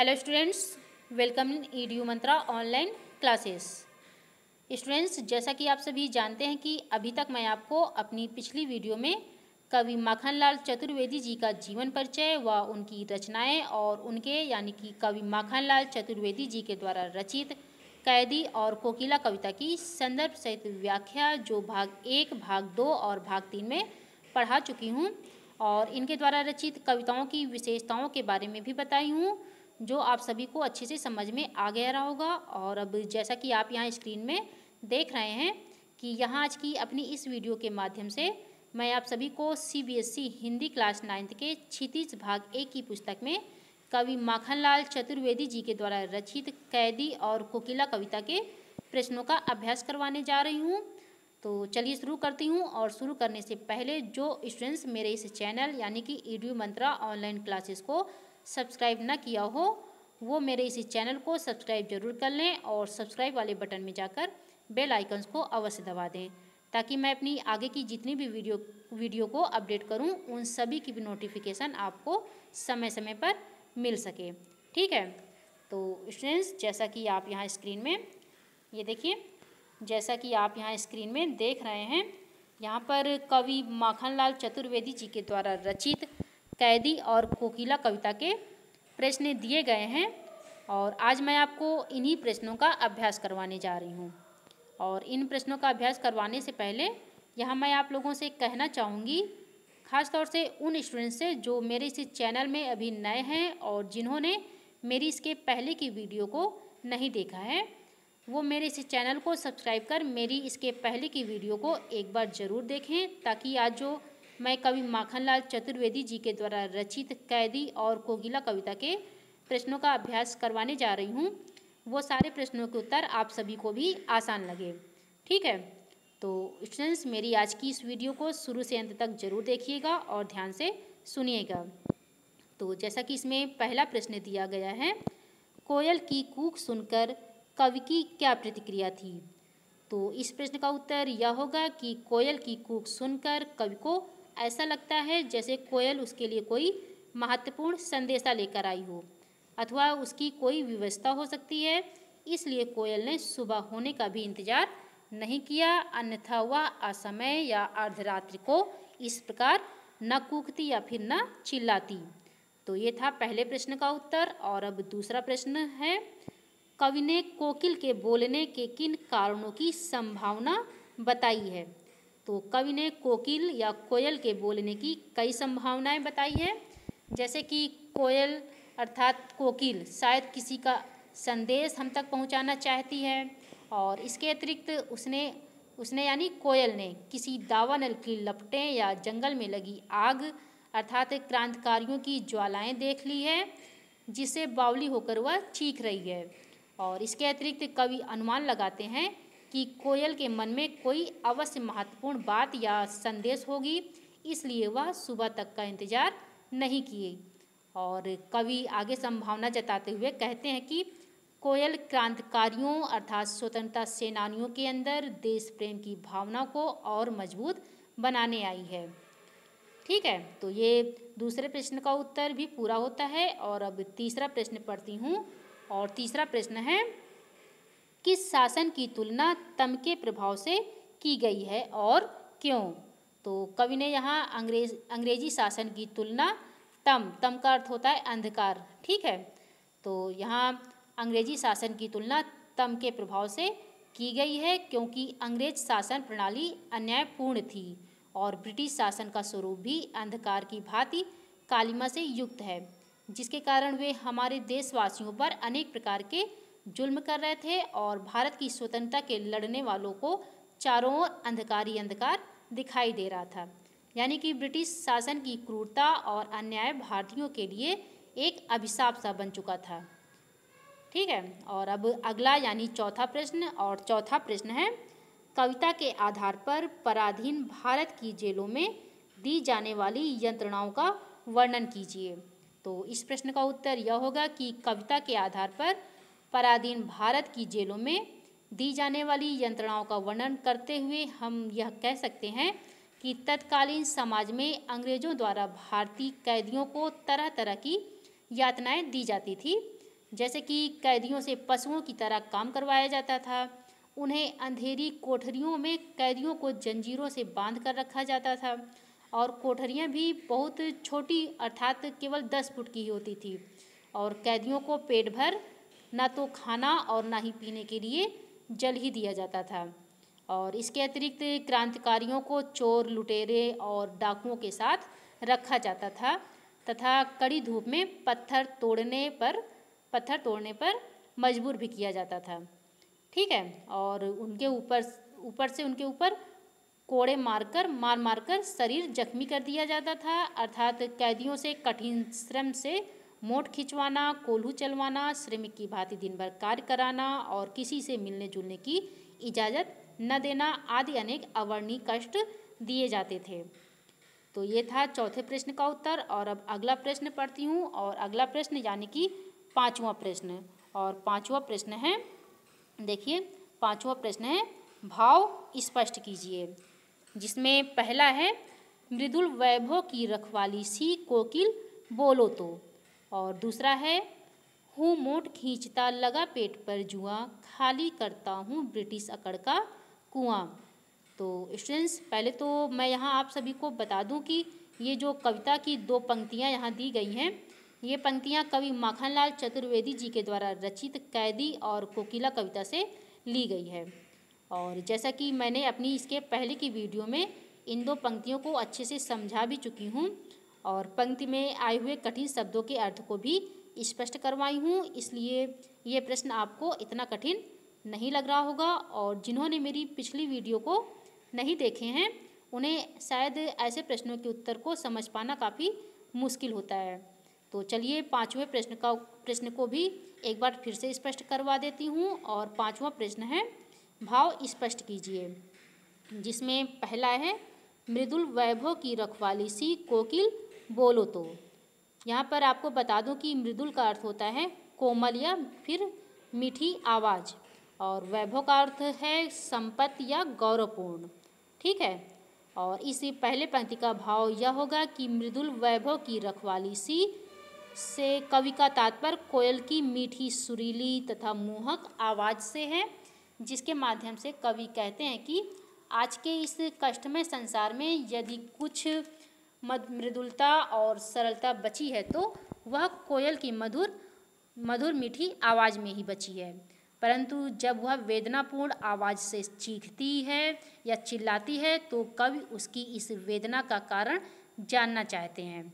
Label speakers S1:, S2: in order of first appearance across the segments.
S1: Hello students, welcome in EDU Mantra online classes. Students, जैसा कि आप सभी जानते हैं कि अभी तक मैं आपको अपनी पिछली वीडियो में कवि माखनलाल चतुर्वेदी जी का जीवन परिचय व उनकी रचनाएं और उनके यानी कि कवि माखनलाल चतुर्वेदी जी के द्वारा रचित कैदी और कोकिला कविता की संदर्भ सहित व्याख्या जो भाग 1, भाग 2 और भाग 3 में पढ़ा चुकी हूँ और इनके द्वारा रचित कविताओं की विशेषताओं के बारे में भी बताई हूँ, जो आप सभी को अच्छे से समझ में आ गया रहा होगा। और अब जैसा कि आप यहाँ स्क्रीन में देख रहे हैं कि यहाँ आज की अपनी इस वीडियो के माध्यम से मैं आप सभी को CBSE हिंदी क्लास 9th के क्षितिज भाग 1 की पुस्तक में कवि माखनलाल चतुर्वेदी जी के द्वारा रचित कैदी और कोकिला कविता के प्रश्नों का अभ्यास करवाने जा रही हूँ। तो चलिए शुरू करती हूँ। और शुरू करने से पहले जो स्टूडेंट्स मेरे इस चैनल यानी कि ईडीयू मंत्रा ऑनलाइन क्लासेस को सब्सक्राइब न किया हो वो मेरे इसी चैनल को सब्सक्राइब जरूर कर लें और सब्सक्राइब वाले बटन में जाकर बेल आइकन्स को अवश्य दबा दें ताकि मैं अपनी आगे की जितनी भी वीडियो को अपडेट करूं उन सभी की भी नोटिफिकेशन आपको समय समय पर मिल सके। ठीक है, तो स्टूडेंट्स जैसा कि आप यहाँ स्क्रीन में ये देखिए, जैसा कि आप यहाँ स्क्रीन में देख रहे हैं, यहाँ पर कवि माखनलाल चतुर्वेदी जी के द्वारा रचित कैदी और कोकिला कविता के प्रश्न दिए गए हैं और आज मैं आपको इन्हीं प्रश्नों का अभ्यास करवाने जा रही हूँ। और इन प्रश्नों का अभ्यास करवाने से पहले यहाँ मैं आप लोगों से कहना चाहूँगी, ख़ास तौर से उन स्टूडेंट्स से जो मेरे इस चैनल में अभी नए हैं और जिन्होंने मेरी इसके पहले की वीडियो को नहीं देखा है, वो मेरे इस चैनल को सब्सक्राइब कर मेरी इसके पहले की वीडियो को एक बार ज़रूर देखें ताकि आज जो मैं कवि माखनलाल चतुर्वेदी जी के द्वारा रचित कैदी और कोकिला कविता के प्रश्नों का अभ्यास करवाने जा रही हूँ वो सारे प्रश्नों के उत्तर आप सभी को भी आसान लगे। ठीक है, तो स्टूडेंट्स मेरी आज की इस वीडियो को शुरू से अंत तक जरूर देखिएगा और ध्यान से सुनिएगा। तो जैसा कि इसमें पहला प्रश्न दिया गया है, कोयल की कूक सुनकर कवि की क्या प्रतिक्रिया थी? तो इस प्रश्न का उत्तर यह होगा कि कोयल की कूक सुनकर कवि को ऐसा लगता है जैसे कोयल उसके लिए कोई महत्वपूर्ण संदेशा लेकर आई हो अथवा उसकी कोई व्यवस्था हो सकती है, इसलिए कोयल ने सुबह होने का भी इंतजार नहीं किया, अन्यथा वह असमय या अर्धरात्रि को इस प्रकार न कूकती या फिर न चिल्लाती। तो ये था पहले प्रश्न का उत्तर। और अब दूसरा प्रश्न है, कवि ने कोकिल के बोलने के किन कारणों की संभावना बताई है? तो कवि ने कोकिल या कोयल के बोलने की कई संभावनाएं बताई है, जैसे कि कोयल अर्थात कोकिल शायद किसी का संदेश हम तक पहुंचाना चाहती है और इसके अतिरिक्त उसने यानी कोयल ने किसी दावानल की लपटें या जंगल में लगी आग अर्थात क्रांतिकारियों की ज्वालाएं देख ली है जिससे बावली होकर वह चीख रही है। और इसके अतिरिक्त कवि अनुमान लगाते हैं कि कोयल के मन में कोई अवश्य महत्वपूर्ण बात या संदेश होगी, इसलिए वह सुबह तक का इंतजार नहीं किए। और कवि आगे संभावना जताते हुए कहते हैं कि कोयल क्रांतिकारियों अर्थात स्वतंत्रता सेनानियों के अंदर देश प्रेम की भावना को और मजबूत बनाने आई है। ठीक है, तो ये दूसरे प्रश्न का उत्तर भी पूरा होता है। और अब तीसरा प्रश्न पढ़ती हूँ और तीसरा प्रश्न है, किस शासन की तुलना तम के प्रभाव से की गई है और क्यों? तो कवि ने यहाँ अंग्रेजी शासन की तुलना तम का अर्थ होता है अंधकार। ठीक है, तो यहाँ अंग्रेजी शासन की तुलना तम के प्रभाव से की गई है क्योंकि अंग्रेज शासन प्रणाली अन्यायपूर्ण थी और ब्रिटिश शासन का स्वरूप भी अंधकार की भांति कालिमा से युक्त है, जिसके कारण वे हमारे देशवासियों पर अनेक प्रकार के जुल्म कर रहे थे और भारत की स्वतंत्रता के लड़ने वालों को चारों ओर अंधकार ही अंधकार दिखाई दे रहा था। यानी कि ब्रिटिश शासन की क्रूरता और अन्याय भारतीयों के लिए एक अभिशाप सा बन चुका था। ठीक है, और अब अगला यानी चौथा प्रश्न। और चौथा प्रश्न है, कविता के आधार पर पराधीन भारत की जेलों में दी जाने वाली यंत्रणाओं का वर्णन कीजिए। तो इस प्रश्न का उत्तर यह होगा कि कविता के आधार पर पराधीन भारत की जेलों में दी जाने वाली यंत्रणाओं का वर्णन करते हुए हम यह कह सकते हैं कि तत्कालीन समाज में अंग्रेजों द्वारा भारतीय कैदियों को तरह तरह की यातनाएं दी जाती थी, जैसे कि कैदियों से पशुओं की तरह काम करवाया जाता था, उन्हें अंधेरी कोठरियों में कैदियों को जंजीरों से बांध कर रखा जाता था और कोठरियाँ भी बहुत छोटी अर्थात केवल 10 फुट की ही होती थी और कैदियों को पेट भर ना तो खाना और ना ही पीने के लिए जल ही दिया जाता था। और इसके अतिरिक्त क्रांतिकारियों को चोर लुटेरे और डाकुओं के साथ रखा जाता था तथा कड़ी धूप में पत्थर तोड़ने पर मजबूर भी किया जाता था। ठीक है, और उनके ऊपर कोड़े मारकर शरीर जख्मी कर दिया जाता था, अर्थात कैदियों से कठिन श्रम से मोट खिंचवाना, कोल्हू चलवाना, श्रमिक की भांति दिन भर कार्य कराना और किसी से मिलने जुलने की इजाज़त न देना आदि अनेक अवर्णनीय कष्ट दिए जाते थे। तो ये था चौथे प्रश्न का उत्तर। और अब अगला प्रश्न पढ़ती हूँ और अगला प्रश्न यानी कि पाँचवां प्रश्न। और पाँचवां प्रश्न है, देखिए पाँचवां प्रश्न है भाव स्पष्ट कीजिए, जिसमें पहला है मृदुल वैभव की रखवाली सी कोकिल बोलो तो, और दूसरा है हूँ मोट खींचता लगा पेट पर जुआ, खाली करता हूँ ब्रिटिश अकड़ का कुआं। तो स्टूडेंट्स, पहले तो मैं यहाँ आप सभी को बता दूँ कि ये जो कविता की 2 पंक्तियाँ यहाँ दी गई हैं, ये पंक्तियाँ कवि माखनलाल चतुर्वेदी जी के द्वारा रचित कैदी और कोकिला कविता से ली गई है। और जैसा कि मैंने अपनी इसके पहले की वीडियो में इन 2 पंक्तियों को अच्छे से समझा भी चुकी हूँ और पंक्ति में आए हुए कठिन शब्दों के अर्थ को भी स्पष्ट करवाई हूँ, इसलिए ये प्रश्न आपको इतना कठिन नहीं लग रहा होगा। और जिन्होंने मेरी पिछली वीडियो को नहीं देखे हैं उन्हें शायद ऐसे प्रश्नों के उत्तर को समझ पाना काफ़ी मुश्किल होता है। तो चलिए पाँचवें प्रश्न को भी एक बार फिर से स्पष्ट करवा देती हूँ। और पाँचवा प्रश्न है भाव स्पष्ट कीजिए, जिसमें पहला है मृदुल वैभव की रखवाली सी कोकिल बोलो तो। यहाँ पर आपको बता दूं कि मृदुल का अर्थ होता है कोमल या फिर मीठी आवाज़ और वैभव का अर्थ है संपत्ति या गौरवपूर्ण। ठीक है, और इसी पहले पंक्ति का भाव यह होगा कि मृदुल वैभव की रखवाली सी से कवि का तात्पर्य कोयल की मीठी सुरीली तथा मोहक आवाज़ से है, जिसके माध्यम से कवि कहते हैं कि आज के इस कष्टमय संसार में यदि कुछ मृदुलता और सरलता बची है तो वह कोयल की मधुर मीठी आवाज़ में ही बची है। परंतु जब वह वेदनापूर्ण आवाज़ से चीखती है या चिल्लाती है तो कवि उसकी इस वेदना का कारण जानना चाहते हैं।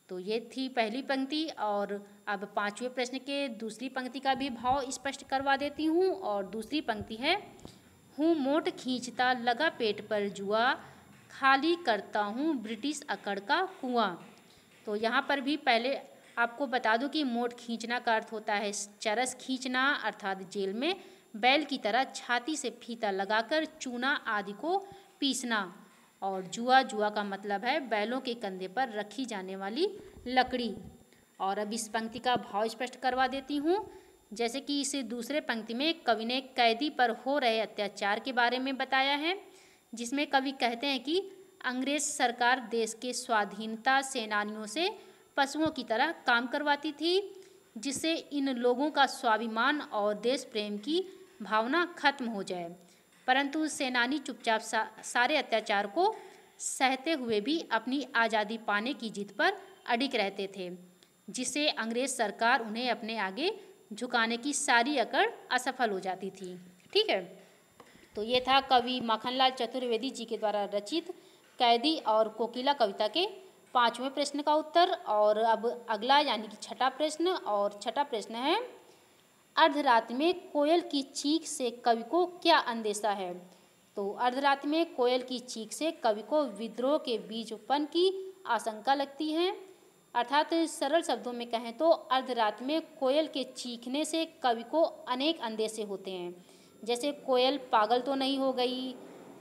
S1: तो ये थी पहली पंक्ति। और अब पाँचवें प्रश्न के दूसरी पंक्ति का भी भाव स्पष्ट करवा देती हूँ। और दूसरी पंक्ति है हूँ मोट खींचता लगा पेट पर जुआ, खाली करता हूँ ब्रिटिश अकड़ का कुआं। तो यहाँ पर भी पहले आपको बता दूं कि मोट खींचना का अर्थ होता है चरस खींचना, अर्थात जेल में बैल की तरह छाती से फीता लगाकर चूना आदि को पीसना। और जुआ का मतलब है बैलों के कंधे पर रखी जाने वाली लकड़ी। और अब इस पंक्ति का भाव स्पष्ट करवा देती हूँ। जैसे कि इस दूसरे पंक्ति में कवि ने कैदी पर हो रहे अत्याचार के बारे में बताया है, जिसमें कवि कहते हैं कि अंग्रेज सरकार देश के स्वाधीनता सेनानियों से पशुओं की तरह काम करवाती थी, जिससे इन लोगों का स्वाभिमान और देश प्रेम की भावना खत्म हो जाए। परंतु सेनानी चुपचाप सारे अत्याचार को सहते हुए भी अपनी आज़ादी पाने की जिद पर अडिग रहते थे, जिससे अंग्रेज सरकार उन्हें अपने आगे झुकाने की सारी अकड़ असफल हो जाती थी। ठीक है, तो ये था कवि माखनलाल चतुर्वेदी जी के द्वारा रचित कैदी और कोकिला कविता के पाँचवें प्रश्न का उत्तर। और अब अगला यानी कि छठा प्रश्न। और छठा प्रश्न है अर्धरात्रि में कोयल की चीख से कवि को क्या अंदेशा है। तो अर्धरात्रि में कोयल की चीख से कवि को विद्रोह के बीज उत्पन्न की आशंका लगती है, अर्थात सरल शब्दों में कहें तो अर्धरात्रि में कोयल के चीखने से कवि को अनेक अंदेशे होते हैं, जैसे कोयल पागल तो नहीं हो गई,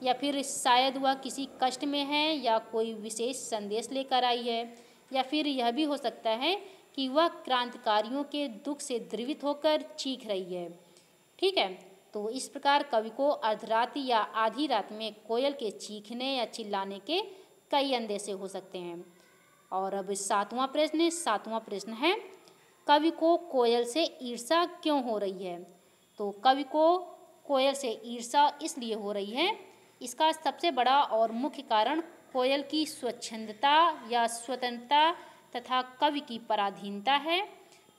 S1: या फिर शायद वह किसी कष्ट में है या कोई विशेष संदेश लेकर आई है, या फिर यह भी हो सकता है कि वह क्रांतिकारियों के दुख से द्रवित होकर चीख रही है। ठीक है, तो इस प्रकार कवि को अर्धरात्रि या आधी रात में कोयल के चीखने या चिल्लाने के कई अंदेशे हो सकते हैं। और अब सातवां प्रश्न है कवि को कोयल से ईर्ष्या क्यों हो रही है? तो कवि को कोयल से ईर्ष्या इसलिए हो रही है, इसका सबसे बड़ा और मुख्य कारण कोयल की स्वच्छंदता या स्वतंत्रता तथा कवि की पराधीनता है,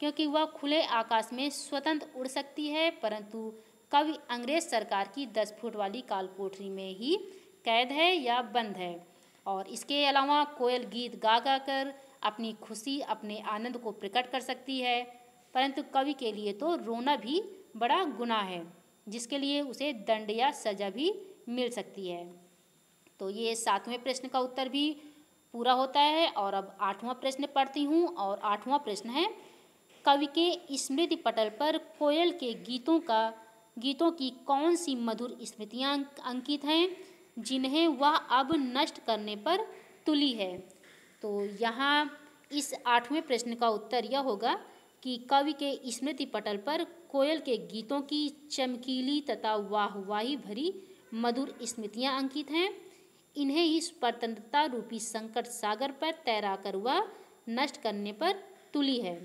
S1: क्योंकि वह खुले आकाश में स्वतंत्र उड़ सकती है, परंतु कवि अंग्रेज सरकार की 10 फुट वाली कालकोठरी में ही कैद है या बंद है। और इसके अलावा कोयल गीत गा गा कर अपनी खुशी, अपने आनंद को प्रकट कर सकती है, परंतु कवि के लिए तो रोना भी बड़ा गुनाह है, जिसके लिए उसे दंड या सजा भी मिल सकती है। तो ये 7वें प्रश्न का उत्तर भी पूरा होता है। और अब 8वां प्रश्न पढ़ती हूँ। और 8वां प्रश्न है, कवि के स्मृति पटल पर कोयल के गीतों की कौन सी मधुर स्मृतियाँ अंकित हैं जिन्हें वह अब नष्ट करने पर तुली है? तो यहाँ इस 8वें प्रश्न का उत्तर यह होगा कि कवि के स्मृति पटल पर कोयल के गीतों की चमकीली तथा वाहवाही भरी मधुर स्मृतियाँ अंकित हैं। इन्हें ही स्वतंत्रता रूपी संकट सागर पर तैराकर वह नष्ट करने पर तुली है।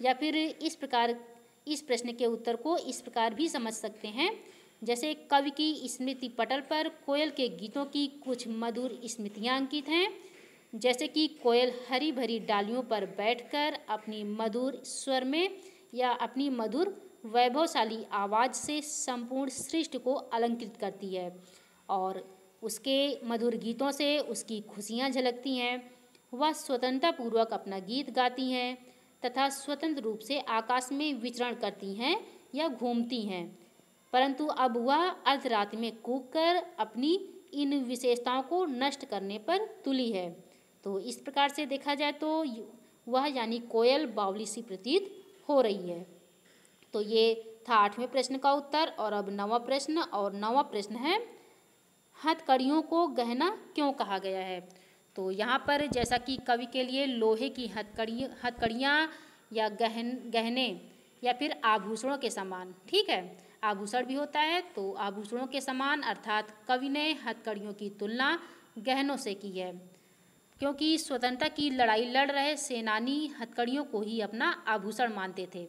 S1: या फिर इस प्रश्न के उत्तर को इस प्रकार भी समझ सकते हैं, जैसे कवि की स्मृति पटल पर कोयल के गीतों की कुछ मधुर स्मृतियाँ अंकित हैं, जैसे कि कोयल हरी भरी डालियों पर बैठकर अपनी मधुर स्वर में या अपनी मधुर वैभवशाली आवाज़ से संपूर्ण सृष्टि को अलंकृत करती है और उसके मधुर गीतों से उसकी खुशियाँ झलकती हैं। वह स्वतंत्रतापूर्वक अपना गीत गाती हैं तथा स्वतंत्र रूप से आकाश में विचरण करती हैं या घूमती हैं, परंतु अब वह अर्धरात्रि में कूक कर अपनी इन विशेषताओं को नष्ट करने पर तुली है। तो इस प्रकार से देखा जाए तो वह यानी कोयल बावली सी प्रतीत हो रही है। तो ये था 8वें प्रश्न का उत्तर। और अब 9वां प्रश्न। और 9वां प्रश्न है, हथकड़ियों को गहना क्यों कहा गया है? तो यहाँ पर जैसा कि कवि के लिए लोहे की हथकड़ियाँ या गहने या फिर आभूषणों के समान, ठीक है, आभूषण भी होता है, तो आभूषणों के समान अर्थात कवि ने हथकड़ियों की तुलना गहनों से की है, क्योंकि स्वतंत्रता की लड़ाई लड़ रहे सेनानी हथकड़ियों को ही अपना आभूषण मानते थे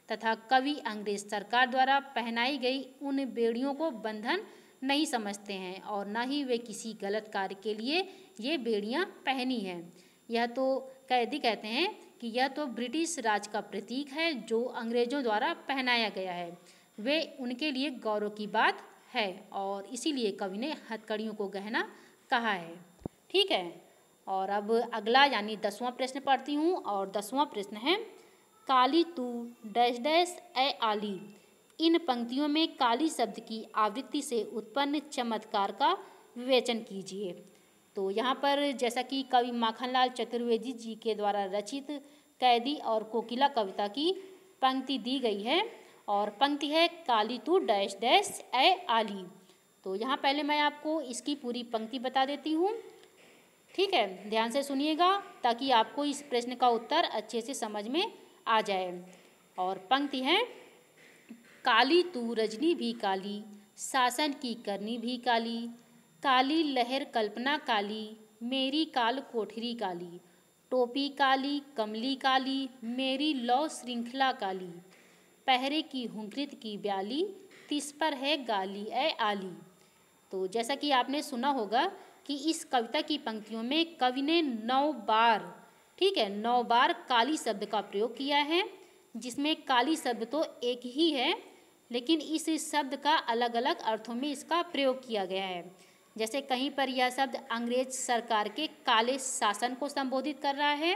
S1: तथा कवि अंग्रेज सरकार द्वारा पहनाई गई उन बेड़ियों को बंधन नहीं समझते हैं और न ही वे किसी गलत कार्य के लिए ये बेड़ियां पहनी हैं। यह तो कैदी कहते हैं कि यह तो ब्रिटिश राज का प्रतीक है जो अंग्रेजों द्वारा पहनाया गया है, वे उनके लिए गौरव की बात है और इसीलिए कवि ने हथकड़ियों को गहना कहा है, ठीक है। और अब अगला यानी 10वां प्रश्न पढ़ती हूँ। और 10वां प्रश्न है, काली तू डैश डैश ए आली। इन पंक्तियों में काली शब्द की आवृत्ति से उत्पन्न चमत्कार का विवेचन कीजिए। तो यहाँ पर जैसा कि कवि माखनलाल चतुर्वेदी जी के द्वारा रचित कैदी और कोकिला कविता की पंक्ति दी गई है और पंक्ति है, काली तू डैश डैश ए आली। तो यहाँ पहले मैं आपको इसकी पूरी पंक्ति बता देती हूँ, ठीक है, ध्यान से सुनिएगा ताकि आपको इस प्रश्न का उत्तर अच्छे से समझ में आ जाए। और पंक्ति है, काली तू रजनी भी काली, शासन की करनी भी काली, काली लहर कल्पना काली, मेरी काल कोठरी काली, टोपी काली कमली काली, मेरी लौ श्रृंखला काली, पहरे की हुंकृत की ब्याली, तिस पर है गाली ए आली। तो जैसा कि आपने सुना होगा कि इस कविता की पंक्तियों में कवि ने 9 बार, ठीक है, 9 बार काली शब्द का प्रयोग किया है, जिसमें काली शब्द तो एक ही है लेकिन इस शब्द का अलग अलग अर्थों में इसका प्रयोग किया गया है। जैसे कहीं पर यह शब्द अंग्रेज सरकार के काले शासन को संबोधित कर रहा है,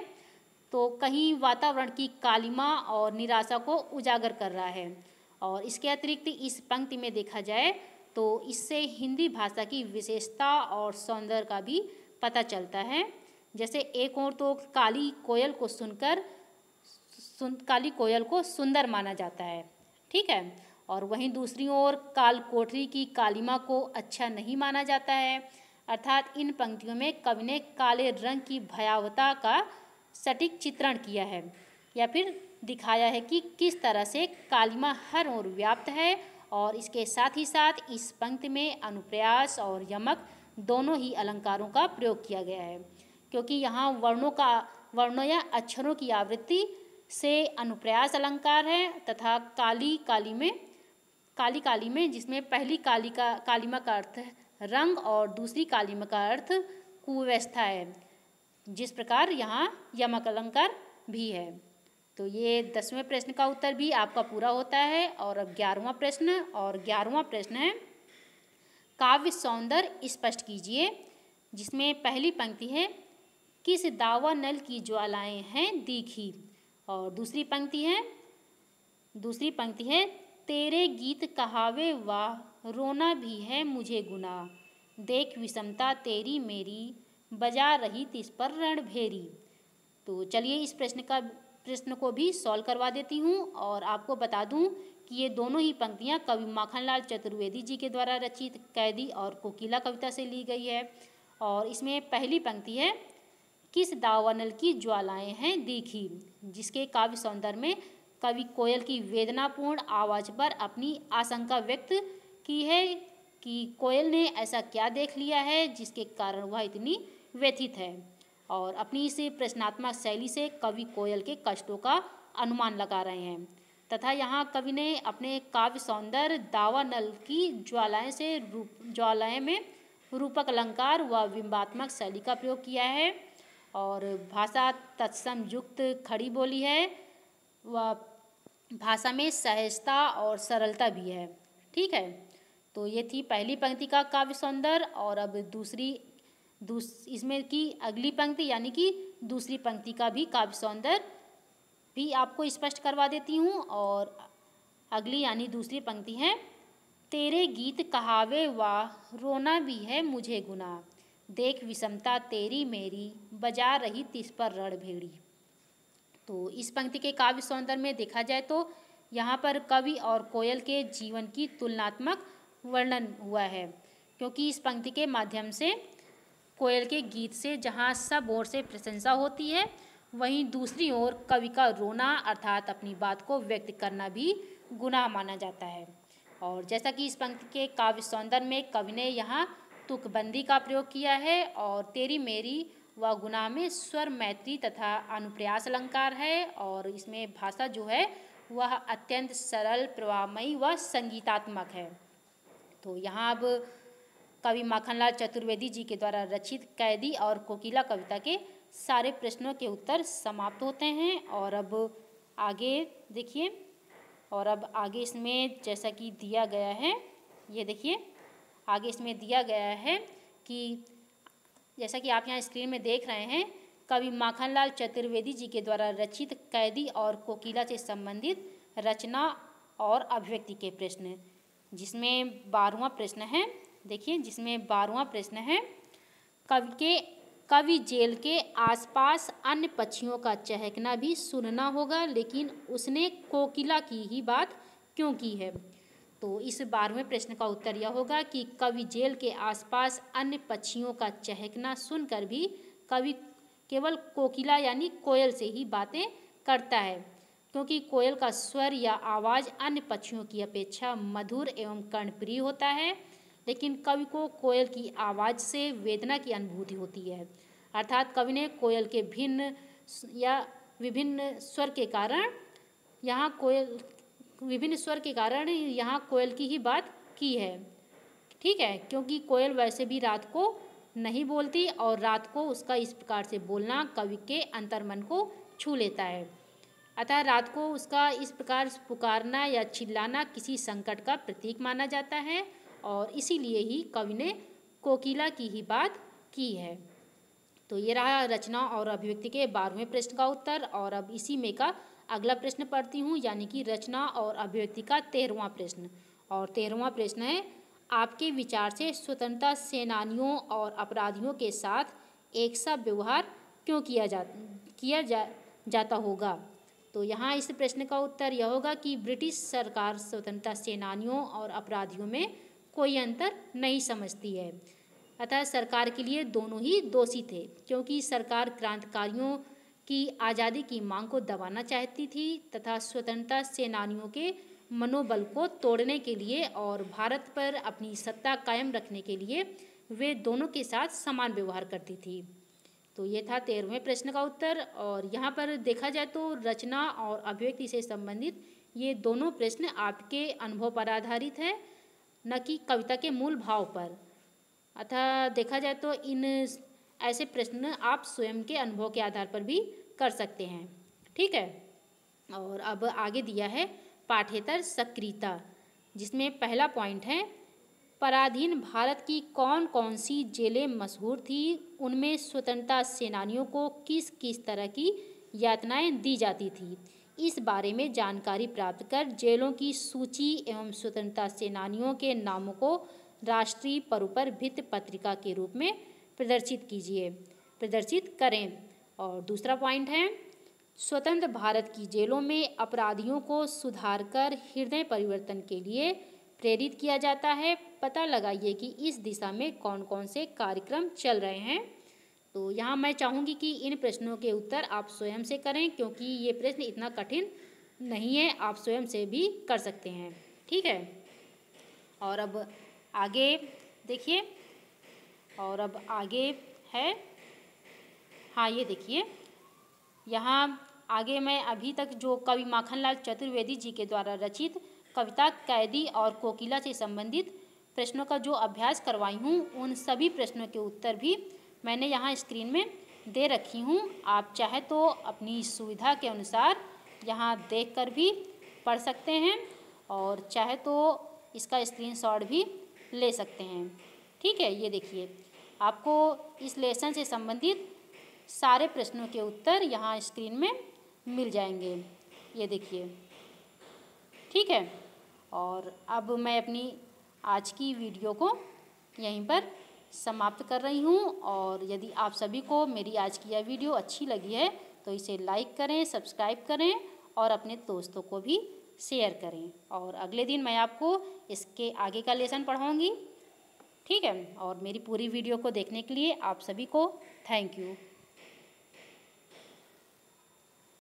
S1: तो कहीं वातावरण की कालिमा और निराशा को उजागर कर रहा है। और इसके अतिरिक्त इस पंक्ति में देखा जाए तो इससे हिंदी भाषा की विशेषता और सौंदर्य का भी पता चलता है। जैसे एक ओर तो काली कोयल को सुंदर माना जाता है, ठीक है, और वहीं दूसरी ओर काल कोठरी की कालिमा को अच्छा नहीं माना जाता है। अर्थात इन पंक्तियों में कवि ने काले रंग की भयावहता का सटीक चित्रण किया है या फिर दिखाया है कि किस तरह से कालिमा हर ओर व्याप्त है। और इसके साथ ही साथ इस पंक्ति में अनुप्रास और यमक दोनों ही अलंकारों का प्रयोग किया गया है, क्योंकि यहाँ वर्णों या अक्षरों की आवृत्ति से अनुप्रास अलंकार है, तथा काली काली में जिसमें पहली कालिमा का अर्थ है रंग और दूसरी कालिमा का अर्थ कुव्यवस्था है, जिस प्रकार यहाँ यमक अलंकार भी है। तो ये 10वें प्रश्न का उत्तर भी आपका पूरा होता है। और अब 11वां प्रश्न है काव्य सौंदर्य स्पष्ट कीजिए, जिसमें पहली पंक्ति है किस दावानल की ज्वालाएं हैं दीखी, और दूसरी पंक्ति है तेरे गीत कहावे वाह रोना भी है मुझे गुनाह, देख विषमता तेरी मेरी बजा रही तिस पर रण भेरी। तो चलिए इस प्रश्न को भी सॉल्व करवा देती हूँ और आपको बता दूँ कि ये दोनों ही पंक्तियाँ कवि माखनलाल चतुर्वेदी जी के द्वारा रचित कैदी और कोकिला कविता से ली गई है। और इसमें पहली पंक्ति है किस दावानल की ज्वालाएं हैं दीखी, जिसके काव्य सौंदर्य में कवि कोयल की वेदनापूर्ण आवाज़ पर अपनी आशंका व्यक्त की है कि कोयल ने ऐसा क्या देख लिया है जिसके कारण वह इतनी व्यथित है। और अपनी इस प्रश्नात्मक शैली से कवि कोयल के कष्टों का अनुमान लगा रहे हैं, तथा यहाँ कवि ने अपने काव्य सौंदर्य दावानल की ज्वालाएं में रूपक अलंकार व बिंबात्मक शैली का प्रयोग किया है। और भाषा तत्सम युक्त खड़ी बोली है व भाषा में सहजता और सरलता भी है। ठीक है, तो ये थी पहली पंक्ति का काव्य सौंदर्य। और अब इसमें की अगली पंक्ति यानी कि दूसरी पंक्ति का भी काव्य सौंदर्य भी आपको स्पष्ट करवा देती हूँ। और अगली यानी दूसरी पंक्ति है तेरे गीत कहावे वाह रोना भी है मुझे गुनाह, देख विषमता तेरी मेरी बजा रही तिस पर रण भेड़ी। तो इस पंक्ति के काव्य सौंदर्य में देखा जाए तो यहाँ पर कवि और कोयल के जीवन की तुलनात्मक वर्णन हुआ है, क्योंकि इस पंक्ति के माध्यम से कोयल के गीत से जहाँ सब ओर से प्रशंसा होती है, वहीं दूसरी ओर कवि का रोना अर्थात अपनी बात को व्यक्त करना भी गुनाह माना जाता है। और जैसा कि इस पंक्ति के काव्य सौंदर्य में कवि ने यहाँ तुकबंदी का प्रयोग किया है और तेरी मेरी व गुनाह में स्वर मैत्री तथा अनुप्रास अलंकार है। और इसमें भाषा जो है वह अत्यंत सरल प्रवाहमयी व संगीतात्मक है। तो यहाँ अब कवि माखनलाल चतुर्वेदी जी के द्वारा रचित कैदी और कोकिला कविता के सारे प्रश्नों के उत्तर समाप्त होते हैं। और अब आगे देखिए, और अब आगे इसमें जैसा कि दिया गया है, ये देखिए आगे इसमें दिया गया है कि जैसा कि आप यहाँ स्क्रीन में देख रहे हैं, कवि माखनलाल चतुर्वेदी जी के द्वारा रचित कैदी और कोकिला से संबंधित रचना और अभिव्यक्ति के प्रश्न, जिसमें 12वां प्रश्न है। देखिए जिसमें 12वां प्रश्न है कवि जेल के आसपास अन्य पक्षियों का चहकना भी सुनना होगा, लेकिन उसने कोकिला की ही बात क्यों की है। तो इस 12वें प्रश्न का उत्तर यह होगा कि कवि जेल के आसपास अन्य पक्षियों का चहकना सुनकर भी कवि केवल कोकिला यानी कोयल से ही बातें करता है, क्योंकि कोयल का स्वर या आवाज़ अन्य पक्षियों की अपेक्षा मधुर एवं कर्णप्रिय होता है, लेकिन कवि को कोयल की आवाज़ से वेदना की अनुभूति होती है। अर्थात कवि ने कोयल के विभिन्न स्वर के कारण यहाँ कोयल की ही बात की है। ठीक है, क्योंकि कोयल वैसे भी रात को नहीं बोलती और रात को उसका इस प्रकार से बोलना कवि के अंतर्मन को छू लेता है। अतः रात को उसका इस प्रकार पुकारना या चिल्लाना किसी संकट का प्रतीक माना जाता है, और इसीलिए ही कवि ने कोकिला की ही बात की है। तो ये रहा रचना और अभिव्यक्ति के 12वें प्रश्न का उत्तर। और अब इसी में का अगला प्रश्न पढ़ती हूँ, यानी कि रचना और अभिव्यक्ति का 13वां प्रश्न। और 13वां प्रश्न है आपके विचार से स्वतंत्रता सेनानियों और अपराधियों के साथ एक सा व्यवहार क्यों किया जाता होगा। तो यहाँ इस प्रश्न का उत्तर यह होगा कि ब्रिटिश सरकार स्वतंत्रता सेनानियों और अपराधियों में कोई अंतर नहीं समझती है। अतः सरकार के लिए दोनों ही दोषी थे, क्योंकि सरकार क्रांतिकारियों की आज़ादी की मांग को दबाना चाहती थी तथा स्वतंत्रता सेनानियों के मनोबल को तोड़ने के लिए और भारत पर अपनी सत्ता कायम रखने के लिए वे दोनों के साथ समान व्यवहार करती थी। तो ये था 13वें प्रश्न का उत्तर। और यहाँ पर देखा जाए तो रचना और अभिव्यक्ति से संबंधित ये दोनों प्रश्न आपके अनुभव पर आधारित है, न कि कविता के मूल भाव पर। अतः देखा जाए तो इन ऐसे प्रश्न आप स्वयं के अनुभव के आधार पर भी कर सकते हैं। ठीक है। और अब आगे दिया है पाठ्येतर सक्रियता, जिसमें पहला पॉइंट है पराधीन भारत की कौन कौन सी जेलें मशहूर थी, उनमें स्वतंत्रता सेनानियों को किस किस तरह की यातनाएं दी जाती थी। इस बारे में जानकारी प्राप्त कर जेलों की सूची एवं स्वतंत्रता सेनानियों के नामों को राष्ट्रीय परुपर भित्ति पत्रिका के रूप में प्रदर्शित करें। और दूसरा पॉइंट है स्वतंत्र भारत की जेलों में अपराधियों को सुधार कर हृदय परिवर्तन के लिए प्रेरित किया जाता है। पता लगाइए कि इस दिशा में कौन कौन से कार्यक्रम चल रहे हैं। तो यहाँ मैं चाहूँगी कि इन प्रश्नों के उत्तर आप स्वयं से करें, क्योंकि ये प्रश्न इतना कठिन नहीं है, आप स्वयं से भी कर सकते हैं। ठीक है। और अब आगे देखिए, और अब आगे है, हाँ ये देखिए, यहाँ आगे मैं अभी तक जो कवि माखनलाल चतुर्वेदी जी के द्वारा रचित कविता कैदी और कोकिला से संबंधित प्रश्नों का जो अभ्यास करवाई हूँ, उन सभी प्रश्नों के उत्तर भी मैंने यहाँ स्क्रीन में दे रखी हूँ। आप चाहे तो अपनी सुविधा के अनुसार यहाँ देखकर भी पढ़ सकते हैं, और चाहे तो इसका स्क्रीनशॉट भी ले सकते हैं। ठीक है। ये देखिए, आपको इस लेसन से संबंधित सारे प्रश्नों के उत्तर यहाँ स्क्रीन में मिल जाएंगे। ये देखिए। ठीक है। और अब मैं अपनी आज की वीडियो को यहीं पर समाप्त कर रही हूँ। और यदि आप सभी को मेरी आज की यह वीडियो अच्छी लगी है तो इसे लाइक करें, सब्सक्राइब करें और अपने दोस्तों को भी शेयर करें। और अगले दिन मैं आपको इसके आगे का लेसन पढ़ाऊँगी। ठीक है। और मेरी पूरी वीडियो को देखने के लिए आप सभी को थैंक यू।